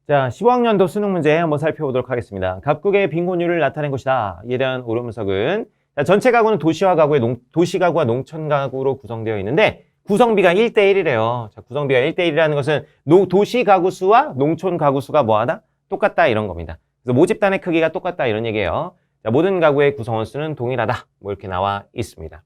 자, 15학년도 수능 문제 한번 살펴보도록 하겠습니다. 각국의 빈곤율을 나타낸 것이다. 이에 대한 오름분석은 전체 가구는 도시가구와 농촌가구로 구성되어 있는데 구성비가 1대1이래요. 자, 구성비가 1대1이라는 것은 도시가구 수와 농촌가구 수가 뭐하다? 똑같다 이런 겁니다. 그래서 모집단의 크기가 똑같다 이런 얘기예요. 자, 모든 가구의 구성원 수는 동일하다. 뭐 이렇게 나와 있습니다.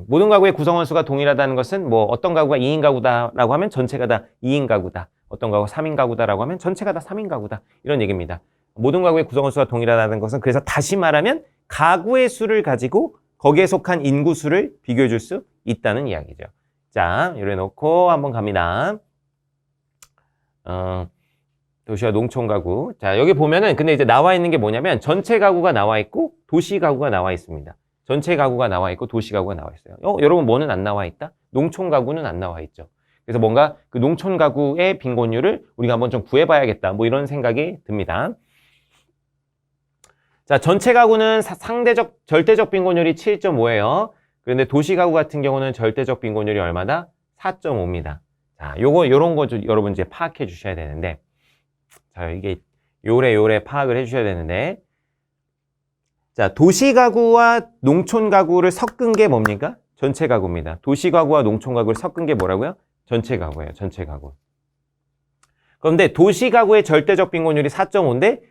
모든 가구의 구성원 수가 동일하다는 것은 뭐 어떤 가구가 2인 가구다라고 하면 전체가 다 2인 가구다. 어떤 가구가 3인 가구다라고 하면 전체가 다 3인 가구다. 이런 얘기입니다. 모든 가구의 구성원 수가 동일하다는 것은 그래서 다시 말하면 가구의 수를 가지고 거기에 속한 인구 수를 비교해 줄 수 있다는 이야기죠. 자, 이래 놓고 한번 갑니다. 도시와 농촌 가구. 자, 여기 보면은 근데 이제 나와 있는 게 뭐냐면 전체 가구가 나와 있고 도시 가구가 나와 있습니다. 전체 가구가 나와 있고 도시 가구가 나와 있어요. 여러분 뭐는 안 나와 있다? 농촌 가구는 안 나와 있죠. 그래서 뭔가 그 농촌 가구의 빈곤율을 우리가 한번 좀 구해봐야겠다. 뭐 이런 생각이 듭니다. 자, 전체 가구는 절대적 빈곤율이 7.5예요. 그런데 도시 가구 같은 경우는 절대적 빈곤율이 얼마다? 4.5입니다. 자, 요런 거 좀 여러분 이제 파악해 주셔야 되는데, 자, 이게 요래 파악을 해 주셔야 되는데, 자, 도시 가구와 농촌 가구를 섞은 게 뭡니까? 전체 가구입니다. 도시 가구와 농촌 가구를 섞은 게 뭐라고요? 전체 가구예요. 전체 가구. 그런데 도시 가구의 절대적 빈곤율이 4.5인데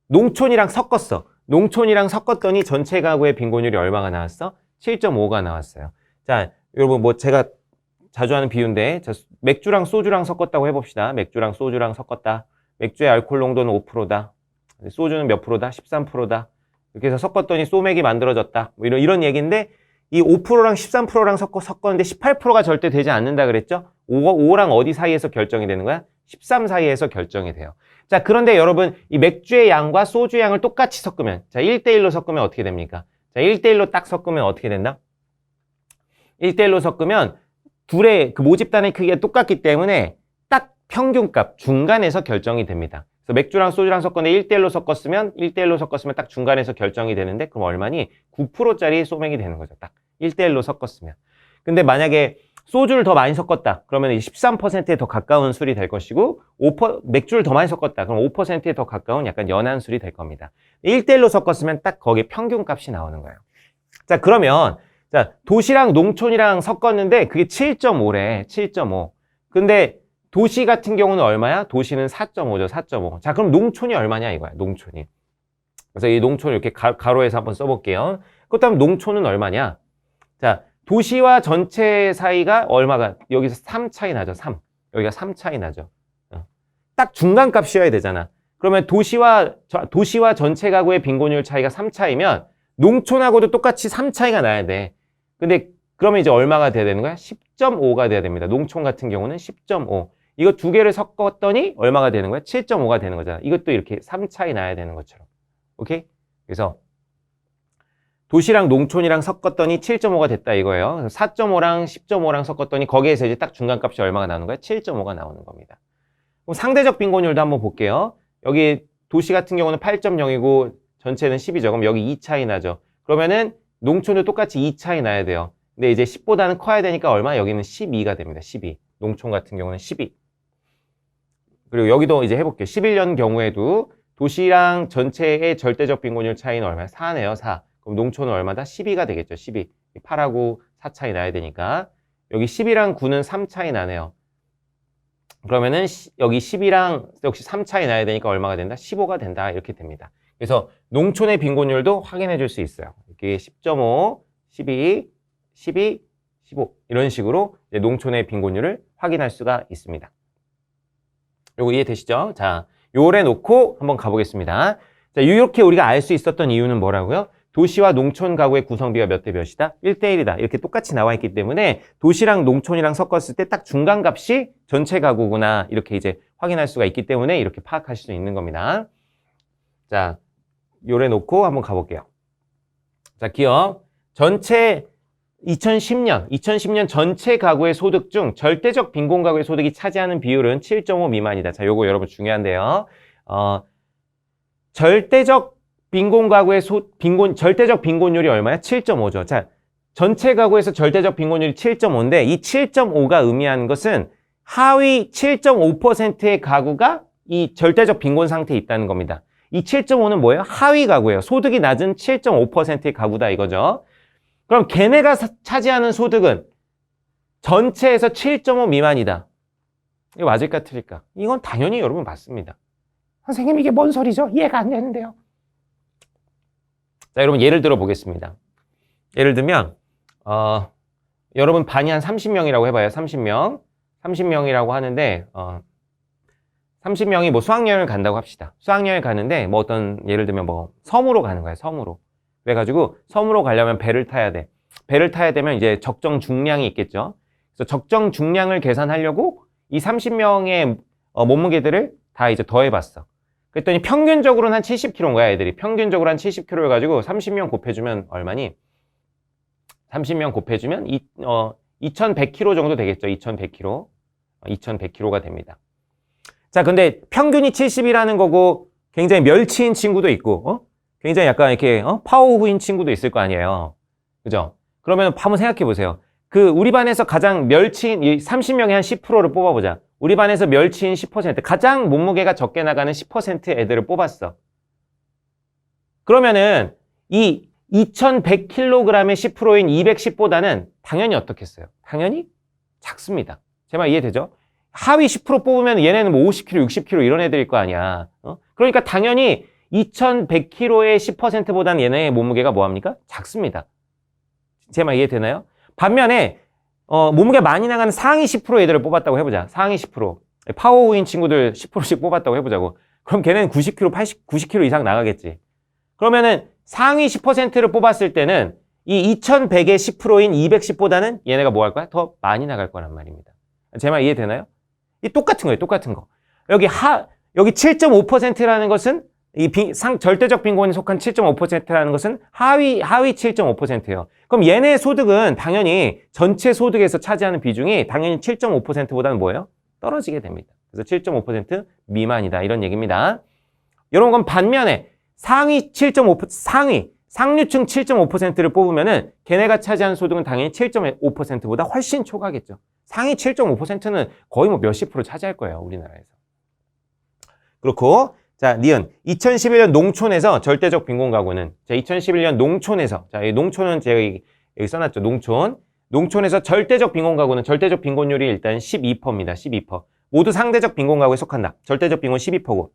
농촌이랑 섞었어. 농촌이랑 섞었더니 전체 가구의 빈곤율이 얼마가 나왔어? 7.5가 나왔어요. 자, 여러분 뭐 제가 자주 하는 비유인데 자, 맥주랑 소주랑 섞었다고 해봅시다. 맥주랑 소주랑 섞었다. 맥주의 알코올 농도는 5%다. 소주는 몇 프로다? 13%다. 이렇게 해서 섞었더니 소맥이 만들어졌다. 뭐 이런 얘기인데 이 5%랑 13%랑 섞었는데 18%가 절대 되지 않는다 그랬죠? 5랑 어디 사이에서 결정이 되는 거야? 13 사이에서 결정이 돼요. 자, 그런데 여러분 이 맥주의 양과 소주의 양을 똑같이 섞으면 자, 1대1로 섞으면 어떻게 됩니까? 자, 1대1로 딱 섞으면 어떻게 된다? 1대1로 섞으면 둘의 그 모집단의 크기가 똑같기 때문에 딱 평균값 중간에서 결정이 됩니다. 그래서 맥주랑 소주랑 섞었는데 1대1로 섞었으면 딱 중간에서 결정이 되는데 그럼 얼마니? 9%짜리 소맥이 되는 거죠. 딱 1대1로 섞었으면. 근데 만약에 소주를 더 많이 섞었다. 그러면 13%에 더 가까운 술이 될 것이고 맥주를 더 많이 섞었다. 그럼 5%에 더 가까운 약간 연한 술이 될 겁니다. 1대1로 섞었으면 딱 거기에 평균값이 나오는 거예요. 자, 그러면 자, 도시랑 농촌이랑 섞었는데 그게 7.5래. 7.5. 근데 도시 같은 경우는 얼마야? 도시는 4.5죠. 4.5. 자, 그럼 농촌이 얼마냐 이거야. 농촌이. 그래서 이 농촌을 이렇게 가로해서 한번 써볼게요. 그렇다면 농촌은 얼마냐? 자, 도시와 전체 사이가 얼마가? 여기서 3 차이 나죠. 3. 여기가 3 차이 나죠. 딱 중간 값이어야 되잖아. 그러면 도시와 전체 가구의 빈곤율 차이가 3 차이면 농촌하고도 똑같이 3 차이가 나야 돼. 근데 그러면 이제 얼마가 돼야 되는 거야? 10.5가 돼야 됩니다. 농촌 같은 경우는 10.5. 이거 두 개를 섞었더니 얼마가 되는 거야? 7.5가 되는 거잖아. 이것도 이렇게 3 차이 나야 되는 것처럼. 오케이? 그래서 도시랑 농촌이랑 섞었더니 7.5가 됐다 이거예요. 4.5랑 10.5랑 섞었더니 거기에서 이제 딱 중간값이 얼마가 나오는 거야? 7.5가 나오는 겁니다. 그럼 상대적 빈곤율도 한번 볼게요. 여기 도시 같은 경우는 8.0이고 전체는 10이죠. 그럼 여기 2 차이 나죠. 그러면은 농촌도 똑같이 2 차이 나야 돼요. 근데 이제 10보다는 커야 되니까 얼마? 여기는 12가 됩니다. 12. 농촌 같은 경우는 12. 그리고 여기도 이제 해볼게요. 11년 경우에도 도시랑 전체의 절대적 빈곤율 차이는 얼마야? 4네요. 4. 그럼 농촌은 얼마다? 12가 되겠죠. 12. 8하고 4 차이 나야 되니까. 여기 10이랑 9는 3 차이 나네요. 그러면은 여기 10이랑 역시 3 차이 나야 되니까 얼마가 된다? 15가 된다. 이렇게 됩니다. 그래서 농촌의 빈곤율도 확인해 줄 수 있어요. 이렇게 10.5, 12, 12, 15 이런 식으로 이제 농촌의 빈곤율을 확인할 수가 있습니다. 요거 이해되시죠? 자, 요래 놓고 한번 가보겠습니다. 자, 이렇게 우리가 알 수 있었던 이유는 뭐라고요? 도시와 농촌 가구의 구성비가 몇 대 몇이다? 1대1이다. 이렇게 똑같이 나와 있기 때문에 도시랑 농촌이랑 섞었을 때 딱 중간값이 전체 가구구나 이렇게 이제 확인할 수가 있기 때문에 이렇게 파악하실 수 있는 겁니다. 자, 요래 놓고 한번 가볼게요. 자, 기억. 전체 2010년 전체 가구의 소득 중 절대적 빈곤 가구의 소득이 차지하는 비율은 7.5 미만이다. 자, 요거 여러분 중요한데요. 절대적 빈곤 가구의 절대적 빈곤율이 얼마야? 7.5죠. 자, 전체 가구에서 절대적 빈곤율이 7.5인데 이 7.5가 의미하는 것은 하위 7.5%의 가구가 이 절대적 빈곤 상태에 있다는 겁니다. 이 7.5는 뭐예요? 하위 가구예요. 소득이 낮은 7.5%의 가구다 이거죠. 그럼 걔네가 차지하는 소득은 전체에서 7.5 미만이다. 이거 맞을까 틀릴까? 이건 당연히 여러분 맞습니다. 선생님 이게 뭔 소리죠? 이해가 안 되는데요. 자, 여러분 예를 들어 보겠습니다. 예를 들면 여러분 반이 한 30명이라고 해봐요. 30명이라고 하는데 30명이 뭐 수학여행을 간다고 합시다. 수학여행을 가는데 뭐 어떤 예를 들면 뭐 섬으로 가는 거예요. 섬으로. 그래가지고 섬으로 가려면 배를 타야 돼. 배를 타야 되면 이제 적정 중량이 있겠죠. 그래서 적정 중량을 계산하려고 이 30명의 몸무게들을 다 이제 더해봤어. 그랬더니 평균적으로는 한 70kg인 거야, 애들이. 평균적으로 한 70kg 해가지고 30명 곱해주면 얼마니? 30명 곱해주면 2100kg 정도 되겠죠. 2100kg. 2100kg가 됩니다. 자, 근데 평균이 70이라는 거고 굉장히 멸치인 친구도 있고, 굉장히 약간 이렇게 파워후인 친구도 있을 거 아니에요. 그죠? 그러면 한번 생각해 보세요. 우리 반에서 가장 멸치인 30명에 한 10%를 뽑아보자. 우리 반에서 멸치인 10%, 가장 몸무게가 적게 나가는 10% 애들을 뽑았어. 그러면은 이 2100kg의 10%인 210보다는 당연히 어떻겠어요? 당연히 작습니다. 제 말 이해되죠? 하위 10% 뽑으면 얘네는 뭐 50kg, 60kg 이런 애들일 거 아니야. 그러니까 당연히 2100kg의 10%보다는 얘네의 몸무게가 뭐합니까? 작습니다. 제 말 이해되나요? 반면에 몸무게 많이 나가는 상위 10% 애들을 뽑았다고 해보자. 상위 10%. 파워우인 친구들 10%씩 뽑았다고 해보자고. 그럼 걔네는 90kg, 90kg 이상 나가겠지. 그러면은 상위 10%를 뽑았을 때는 이 2100의 10%인 210보다는 얘네가 뭐 할 거야? 더 많이 나갈 거란 말입니다. 제 말 이해되나요? 이 똑같은 거예요. 똑같은 거. 여기 7.5%라는 것은 절대적 빈곤에 속한 7.5%라는 것은 하위 7.5%예요. 그럼 얘네의 소득은 당연히 전체 소득에서 차지하는 비중이 당연히 7.5%보다는 뭐예요? 떨어지게 됩니다. 그래서 7.5% 미만이다. 이런 얘기입니다. 이런 건 반면에 상류층 7.5%를 뽑으면은 걔네가 차지하는 소득은 당연히 7.5%보다 훨씬 초과하겠죠. 상위 7.5%는 거의 뭐 몇십 프로 차지할 거예요. 우리나라에서. 그렇고 자, 니은 2011년 농촌에서 절대적 빈곤 가구는 2011년 농촌에서 이 농촌은 제가 여기 써놨죠. 농촌에서 절대적 빈곤 가구는 절대적 빈곤율이 일단 12%입니다. 12%. 모두 상대적 빈곤 가구에 속한다. 절대적 빈곤 12%고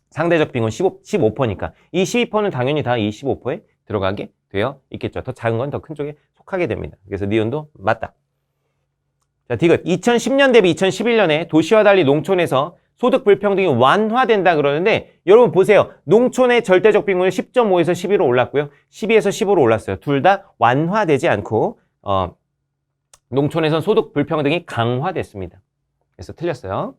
상대적 빈곤 15%니까 이 12%는 당연히 다 이 15%에 들어가게 되어 있겠죠. 더 작은 건 더 큰 쪽에 속하게 됩니다. 그래서 니은도 맞다. 자, 디귿 2010년 대비 2011년에 도시와 달리 농촌에서 소득 불평등이 완화된다 그러는데 여러분 보세요. 농촌의 절대적 빈곤이 10.5에서 11로 올랐고요. 12에서 15로 올랐어요. 둘 다 완화되지 않고 농촌에선 소득 불평등이 강화됐습니다. 그래서 틀렸어요.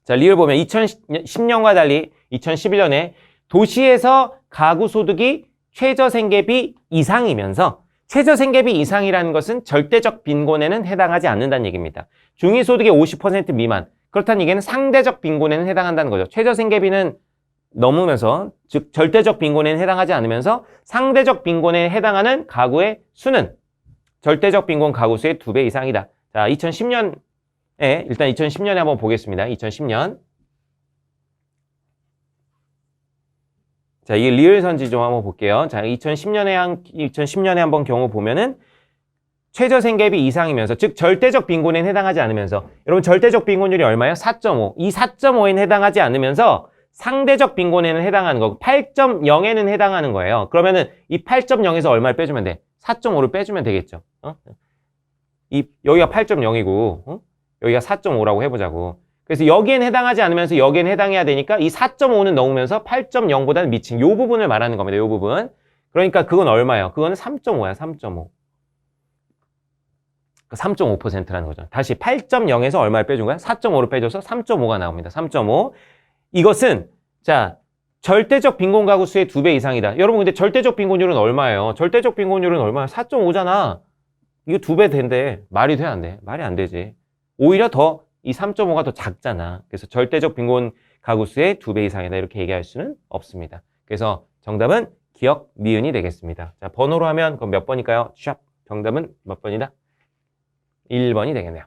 자, 리을 보면 2010년과 달리 2011년에 도시에서 가구 소득이 최저생계비 이상이면서 최저생계비 이상이라는 것은 절대적 빈곤에는 해당하지 않는다는 얘기입니다. 중위소득의 50% 미만. 그렇다는 얘기는 상대적 빈곤에는 해당한다는 거죠. 최저생계비는 넘으면서, 즉 절대적 빈곤에는 해당하지 않으면서 상대적 빈곤에 해당하는 가구의 수는 절대적 빈곤 가구 수의 2배 이상이다. 자, 2010년에 일단 2010년에 한번 보겠습니다. 2010년. 자, 이 리을 선지 좀 한번 볼게요. 자, 2010년에 한번 경우 보면은 최저생계비 이상이면서, 즉 절대적 빈곤에는 해당하지 않으면서, 여러분 절대적 빈곤율이 얼마예요? 4.5. 이 4.5에는 해당하지 않으면서 상대적 빈곤에는 해당하는 거고 8.0에는 해당하는 거예요. 그러면은 이 8.0에서 얼마를 빼주면 돼? 4.5를 빼주면 되겠죠. 여기가 8.0이고 여기가 4.5라고 해보자고. 그래서 여기엔 해당하지 않으면서 여기엔 해당해야 되니까 이 4.5는 넣으면서 8.0보다는 미친 요 부분을 말하는 겁니다. 요 부분. 그러니까 그건 얼마예요? 그거는 3.5야. 3.5. 3.5%라는 거죠. 다시 8.0에서 얼마를 빼준 거야? 4.5를 빼줘서 3.5가 나옵니다. 3.5. 이것은 자 절대적 빈곤 가구 수의 2배 이상이다. 여러분 근데 절대적 빈곤율은 얼마예요? 절대적 빈곤율은 얼마야? 4.5잖아. 이거 2배 된대. 말이 돼? 안 돼? 말이 안 되지. 오히려 더 이 3.5가 더 작잖아. 그래서 절대적 빈곤 가구 수의 2배 이상이다. 이렇게 얘기할 수는 없습니다. 그래서 정답은 기억 니은이 되겠습니다. 자, 번호로 하면 그럼 몇 번일까요? 샵. 정답은 몇 번이다? 1번이 되겠네요.